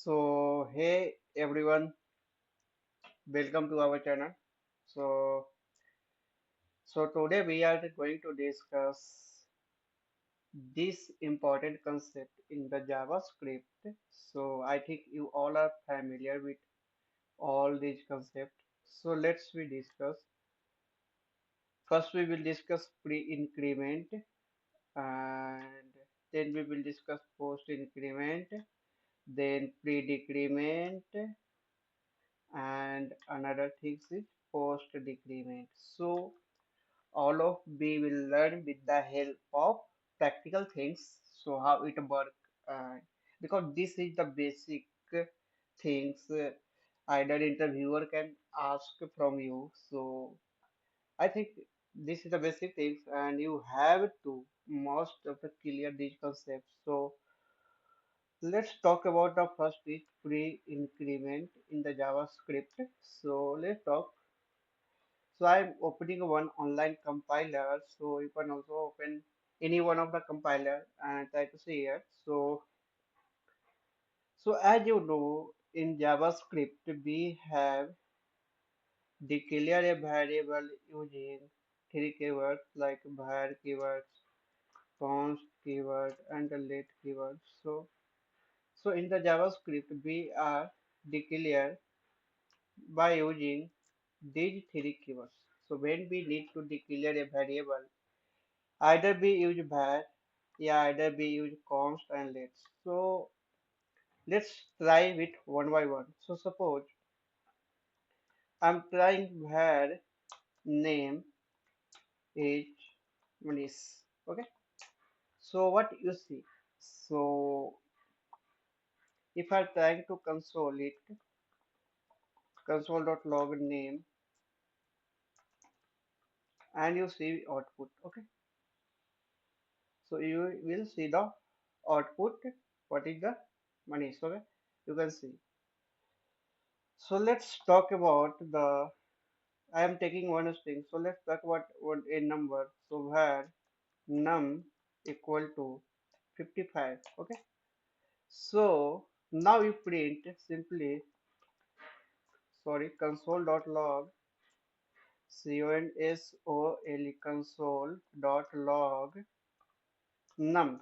So, hey everyone, welcome to our channel. So, so today we are going to discuss this important concept in the JavaScript. So, I think you all are familiar with all these concepts. So, let's we discuss. First, we will discuss pre-increment, and then we will discuss post-increment, then pre-decrement, and another thing is post-decrement. So all of we will learn with the help of practical things. So how it work, uh, because this is the basic things either interviewer can ask from you. So I think this is the basic things, and you have to most of the clear these concepts. So let's talk about the first is pre-increment in the JavaScript. So let's talk. So I'm opening one online compiler. So you can also open any one of the compiler and try to see it. So as you know, in JavaScript we have declare a variable using three keywords like var keywords, const keyword, and the let keyword. So in the JavaScript we are declare by using these three keywords. So when we need to declare a variable, either we use var, yeah, either we use const and let. So let's try it one by one. So suppose I'm trying var name is Manish. Okay. So what you see? So if I'm trying to console it, console.log name, and you see output. Okay. So you will see the output. What is the Manish? Okay. You can see. So let's talk about the I am taking one string. So let's talk about what a number. So where num equal to 55. Okay. So now you print simply console.log console.log num.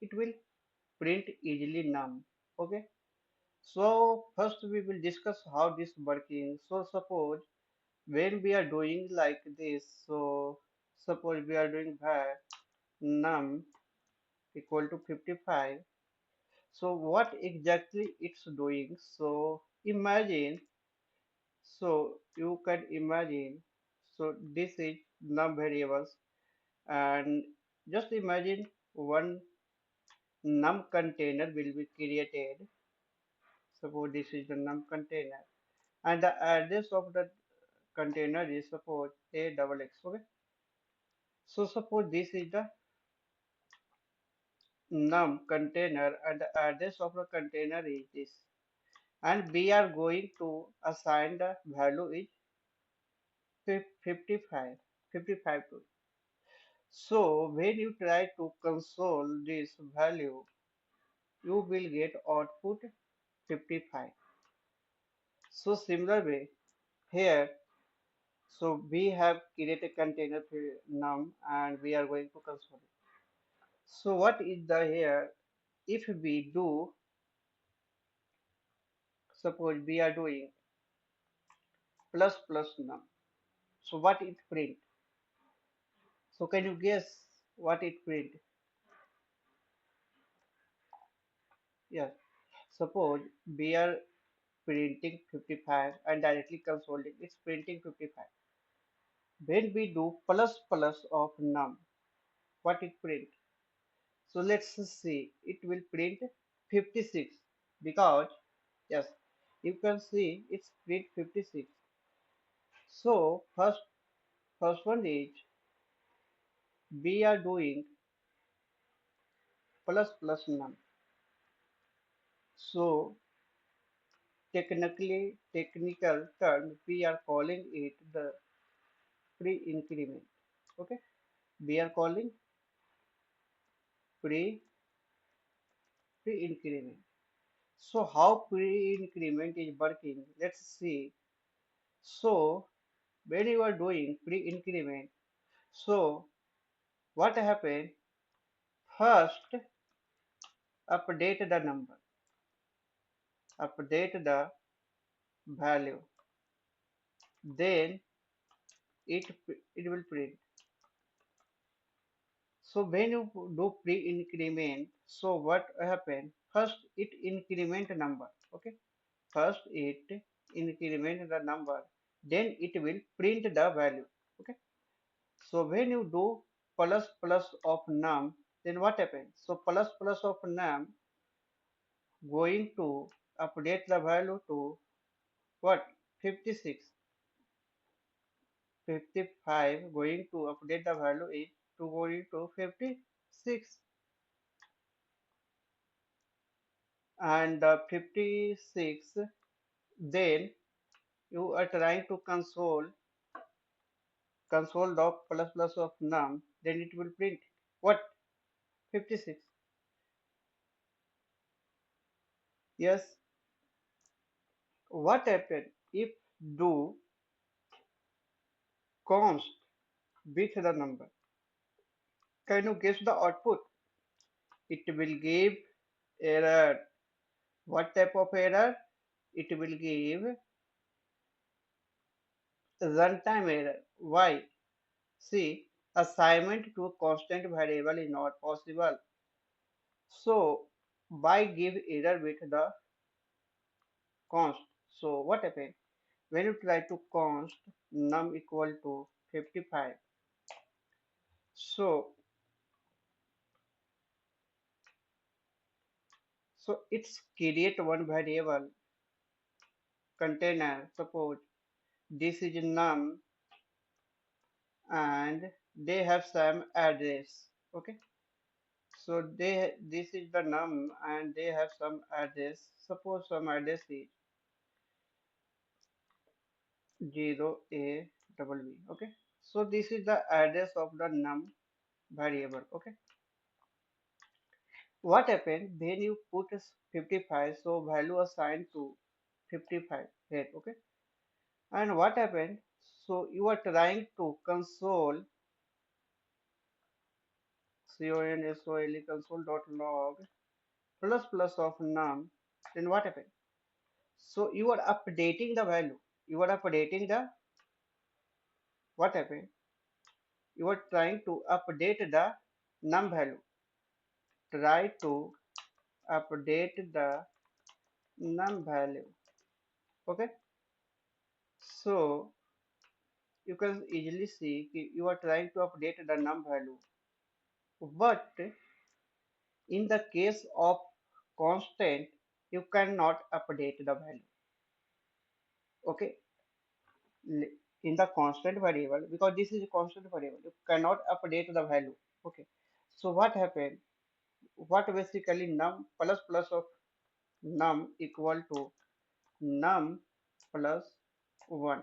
It will print easily num. Okay. So first we will discuss how this working. So suppose when we are doing like this, so suppose we are doing var num equal to 55. So what exactly it's doing? So imagine, so you can imagine, so this is num variables, and just imagine one num container will be created. Suppose this is the num container, and the address of the container is suppose a double x. Okay. So suppose this is the num container and the address of the container is this, and we are going to assign the value is 55 55 to it. So when you try to console this value, you will get output 55. So similar way here, so we have created a container num and we are going to console it. So what is the here? If we do, suppose we are doing plus num. So what it print? So can you guess what it print? Yes. Suppose we are printing 55 and directly consoling, it's printing 55. When we do plus of num, what it print? So let's see, it will print 56 because yes, you can see it's print 56. So first one is we are doing plus num. So technical term we are calling it the pre-increment. Okay, we are calling pre pre-increment. So how pre-increment is working? Let's see. So when you are doing pre-increment, so what happened? First, update the number, update the value, then it it will print. So when you do pre-increment, so what happened? First it increment number. Okay. First it increment the number, then it will print the value. Okay. So when you do plus plus of num, then what happens? So plus plus of num going to update the value to what? 56. 55 going to update the value is to going to 56, and 56, then you are trying to console dot plus plus of num, then it will print what? 56. Yes. What happened if do const with the number? Can you guess the output? It will give error. What type of error? It will give runtime error. Why? See, assignment to a constant variable is not possible. So, why give error with the const? So, what happened? When you try to const num equal to 55, so it's create one variable container. Suppose this is num and they have some address. Okay, so this is the num and they have some address. Suppose some address is 0a double b. Okay, so this is the address of the num variable. Okay, what happened when you put 55? So value assigned to 55 here. Okay, and what happened? So you are trying to console console dot log plus plus of num. Then what happened? So you are updating the value. You are updating the what happened? You are trying to update the num value. Try to update the num value. Okay, so you can easily see you are trying to update the num value, but in the case of constant you cannot update the value. Okay, in the constant variable, because this is a constant variable, you cannot update the value. Okay, so what happened? What basically num plus plus of num equal to num plus 1.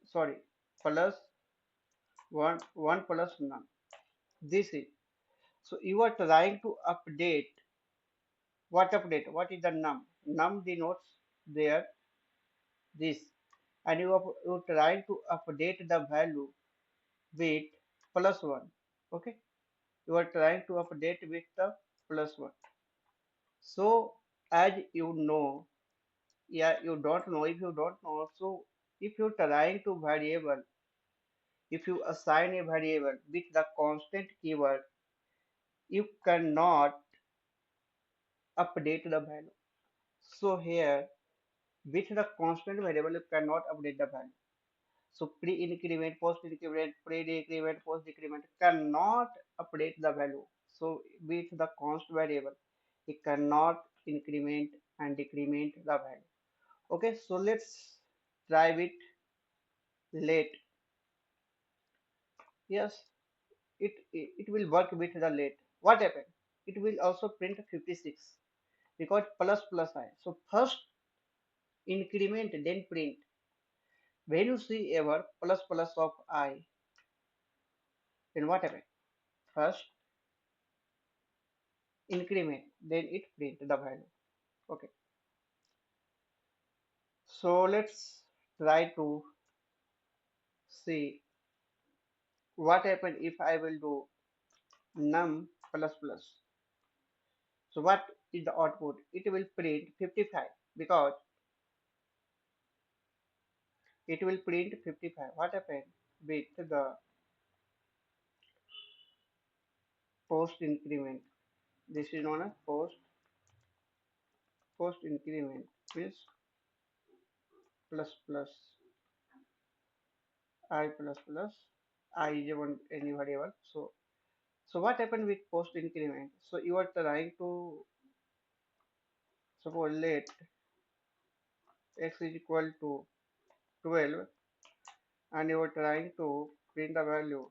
Sorry, plus 1 plus num. This is, so you are trying to update. What update? What is the num? Num denotes there this, and you trying to update the value with plus 1. Okay, you are trying to update with the plus 1. So as you know, yeah, you don't know. If you don't know, so if you're trying to variable, if you assign a variable with the constant keyword, you cannot update the value. So here with the constant variable you cannot update the value. So pre-increment, post-increment, pre-decrement, post-decrement cannot update the value. So with the constant variable, it cannot increment and decrement the value. Okay, so let's try with late. Yes, it will work with the late. What happened? It will also print 56 because plus plus I. So first increment then print. When you see ever plus plus of I, then what happened? First increment, then it print the value. Okay. So let's try to see what happen if I will do num plus plus. So what is the output? It will print 55 because it will print 55. What happened with the post increment? This is known as post increment means plus plus I plus plus I is one any variable. So what happened with post increment? So you are trying to suppose let x is equal to 12 and you are trying to print the value.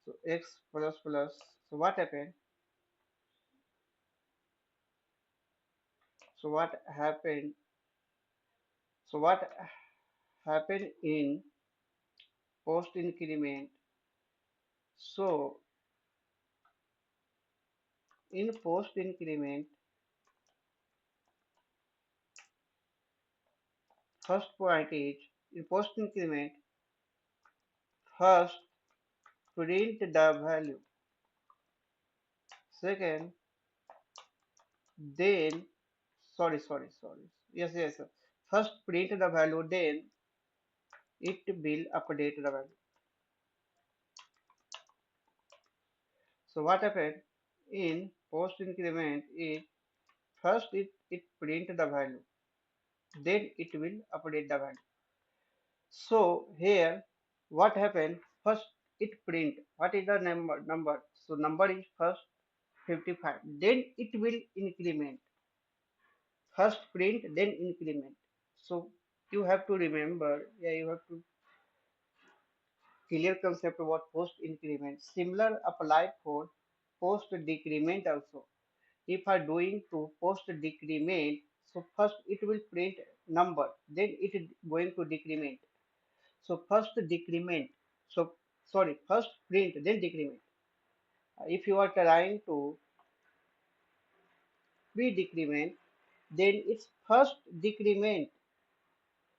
So x plus plus. So what happened? So what happened? So what happened in post increment? So in post increment, first point is in post increment, first print the value. Second, then sorry. Yes. First print the value, then it will update the value. So what happened in post increment is first it print the value, then it will update the value. So here what happened? First it print what is the number. So number is first 55. Then it will increment. First print, then increment. So you have to remember, yeah, you have to clear concept about post increment. Similar applied for post decrement also. If I doing to post decrement, so first it will print number, then it is going to decrement. So first decrement. So sorry, first print, then decrement. If you are trying to pre-decrement, then it's first decrement.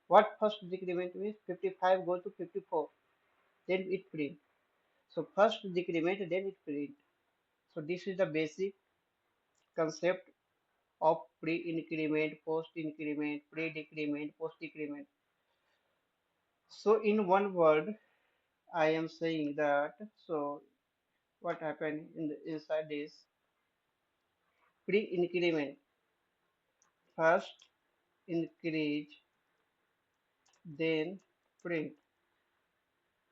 What first decrement means? 55 go to 54, then it print. So first decrement, then it print. So this is the basic concept of pre-increment, post-increment, pre-decrement, post-decrement. So in one word, I am saying that. So what happened in the inside is pre-increment. First increase, then print.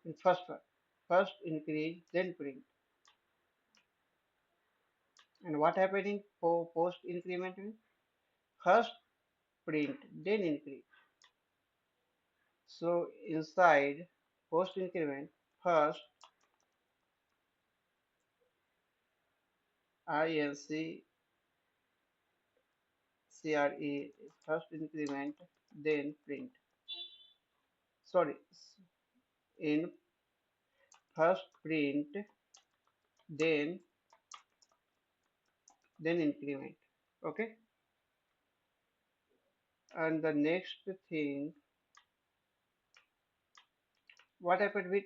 In first one, first increase, then print. And what happening for post increment means first print, then increase. So inside post increment, first INC CRE first increment, then print. Sorry, in first print, then increment. Okay. And the next thing, what happened with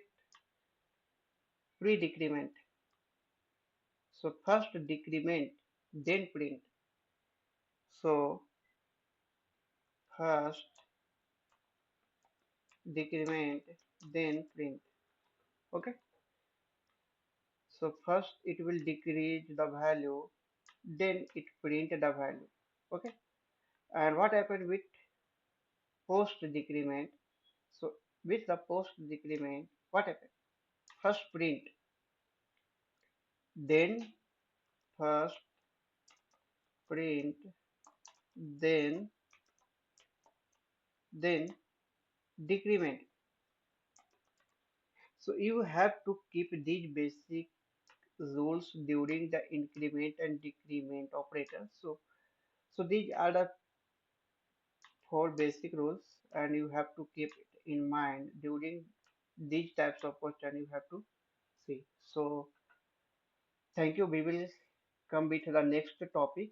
pre-decrement? So first decrement, then print. So first decrement, then print. Okay. So first it will decrease the value, then it print the value. Okay. And what happened with post decrement? So with the post decrement, what happened? First print, then first print, then decrement. So you have to keep these basic rules during the increment and decrement operators. So these are the four basic rules, and you have to keep it in mind during these types of question you have to see. So thank you. We will come with the next topic.